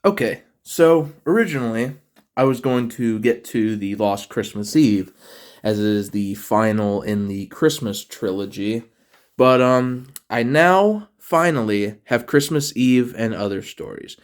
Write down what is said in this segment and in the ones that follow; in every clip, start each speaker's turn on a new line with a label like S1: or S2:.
S1: Okay, so originally I was going to get to the Lost Christmas Eve, as it is the final in the Christmas trilogy, but I now finally have Christmas Eve and other stories.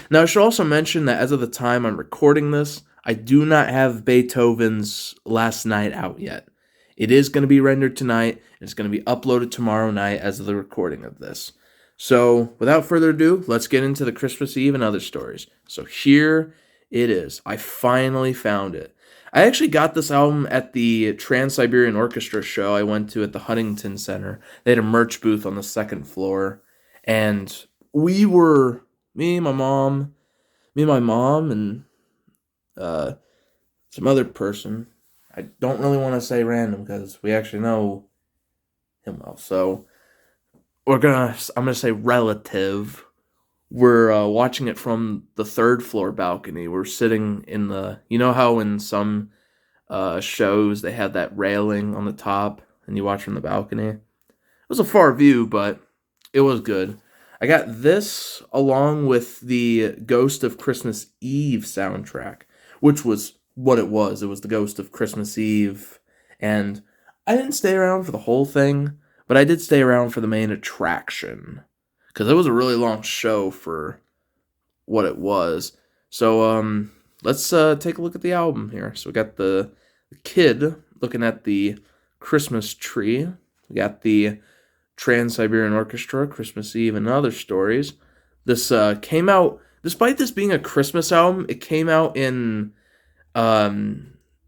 S1: Now I should also mention that as of the time I'm recording this, I do not have Beethoven's Last Night out yet. It is going to be rendered tonight, and it's going to be uploaded tomorrow night as of the recording of this. So, without further ado, let's get into the Christmas Eve and other stories. So, here it is. I finally found it. I actually got this album at the Trans-Siberian Orchestra show I went to at the Huntington Center. They had a merch booth on the second floor. And we were, my mom, and uh, some other person. I don't really want to say random because we actually know him well. So, I'm gonna say relative. We're watching it from the third floor balcony. We're sitting in the, you know how in some shows they have that railing on the top and you watch from the balcony. It was a far view, but it was good. I got this along with the Ghost of Christmas Eve soundtrack, which was what it was. It was the Ghost of Christmas Eve, and I didn't stay around for the whole thing, but I did stay around for the main attraction because it was a really long show for what it was. So let's take a look at the album here. So we got the kid looking at the Christmas tree. We got the Trans-Siberian Orchestra, Christmas Eve, and other stories. This came out, despite this being a Christmas album, it came out in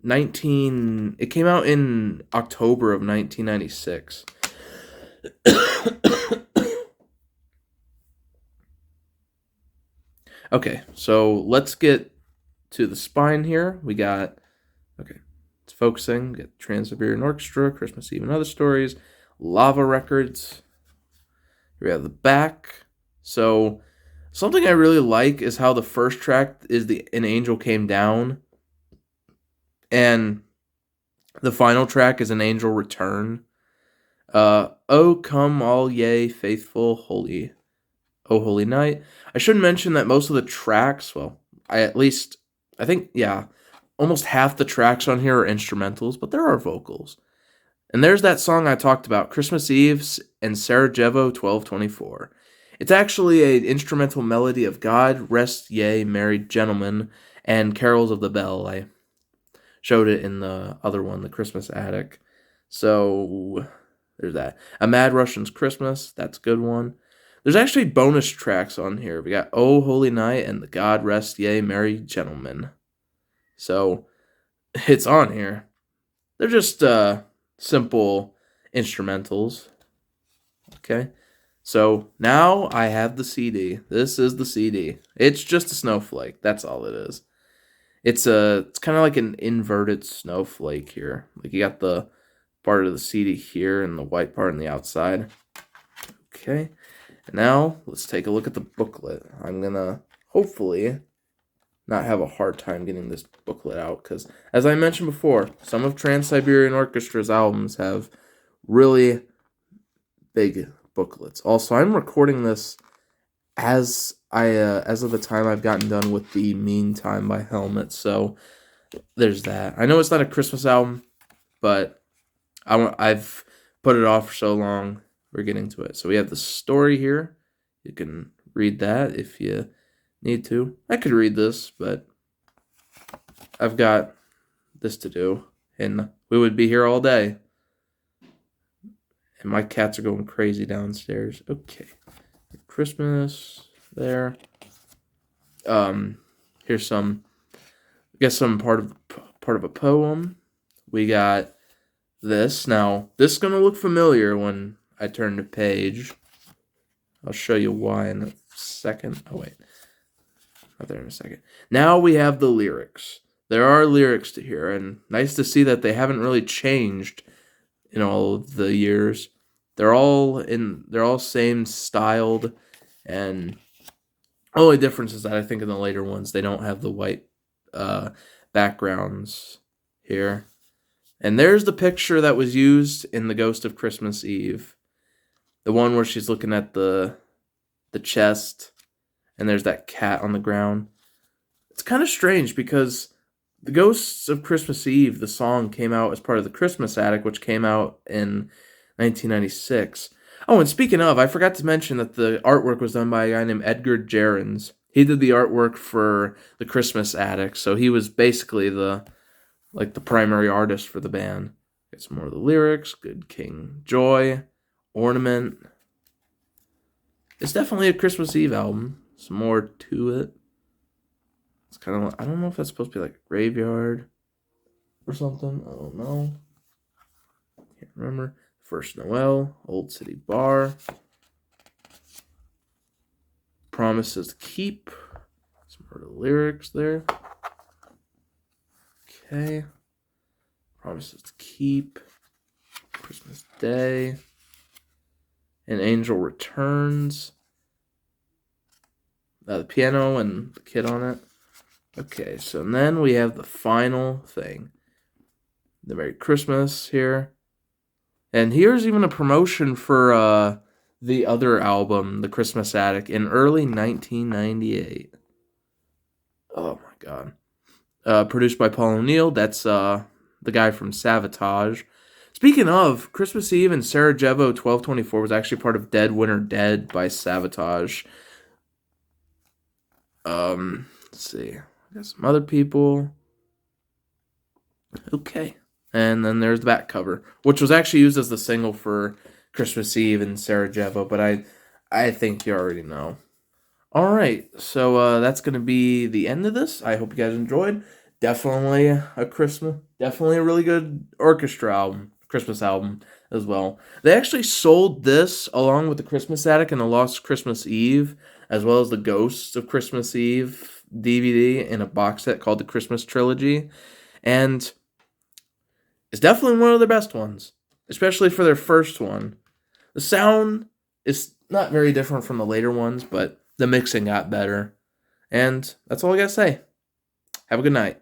S1: it came out in October of 1996. Okay, so let's get to the spine here. Okay, it's focusing. We got Trans-Siberian Orchestra, Christmas Eve and other stories, Lava Records. Here we have the back. So something I really like is how the first track is An Angel Came Down, and the final track is An Angel Returned. Oh come all ye faithful, holy, oh holy night. I should mention that most of the tracks, well, I think, yeah, almost half the tracks on here are instrumentals, but there are vocals. And there's that song I talked about, Christmas Eve and Sarajevo 1224. It's actually an instrumental melody of God Rest Ye Merry Gentlemen and Carols of the Bell. I showed it in the other one, the Christmas Attic. So there's that. A Mad Russian's Christmas, that's a good one. There's actually bonus tracks on here. We got Oh Holy Night and the God Rest Ye Merry Gentlemen. So it's on here. They're just simple instrumentals. Okay. So now I have the CD. This is the CD. It's just a snowflake. That's all it is. It's kind of like an inverted snowflake here. Like you got the part of the CD here and the white part on the outside. Okay. And now let's take a look at the booklet. I'm gonna hopefully not have a hard time getting this booklet out because, as I mentioned before, some of Trans-Siberian Orchestra's albums have really big booklets. Also, I'm recording this as of the time I've gotten done with the Meantime by Helmet, so there's that. I know it's not a Christmas album, but I've put it off for so long. We're getting to it. So we have the story here. You can read that if you need to. I could read this, but I've got this to do, and we would be here all day. And my cats are going crazy downstairs. Okay. Christmas there. Here's some, I guess, some part of a poem. We got this. Now, this is going to look familiar when I turn the page. I'll show you why in a second. Oh, wait. Not there in a second. Now we have the lyrics. There are lyrics to here, and nice to see that they haven't really changed in all of the years. They're all same styled, and the only difference is that I think in the later ones they don't have the white backgrounds here. And there's the picture that was used in The Ghost of Christmas Eve. The one where she's looking at the chest, and there's that cat on the ground. It's kind of strange because the Ghosts of Christmas Eve, the song, came out as part of the Christmas Attic, which came out in 1996. Oh, and speaking of, I forgot to mention that the artwork was done by a guy named Edgar Gerrans. He did the artwork for the Christmas Attic, so he was basically the primary artist for the band. Get some more of the lyrics. Good King Joy, Ornament. It's definitely a Christmas Eve album. Some more to it. It's kind of, I don't know if that's supposed to be like a graveyard or something. I don't know. Can't remember. First Noel, Old City Bar. Promises to Keep. Some more of the lyrics there. Okay. Promises to Keep. Christmas Day. An Angel Returns. The piano and the kid on it. Okay, so then we have the final thing. The Merry Christmas here. And here's even a promotion for the other album, The Christmas Attic, in early 1998. Oh my god. Produced by Paul O'Neill. That's the guy from Savatage. Speaking of, Christmas Eve in Sarajevo 1224 was actually part of Dead Winter Dead by Savatage. Let's see. I got some other people. Okay. And then there's the back cover, which was actually used as the single for Christmas Eve in Sarajevo, but I think you already know. All right, so that's going to be the end of this. I hope you guys enjoyed. Definitely a really good orchestra album, Christmas album as well. They actually sold this along with the Christmas Attic and the Lost Christmas Eve, as well as the Ghosts of Christmas Eve DVD in a box set called the Christmas Trilogy, and it's definitely one of their best ones, especially for their first one. The sound is not very different from the later ones, but the mixing got better. And that's all I gotta say. Have a good night.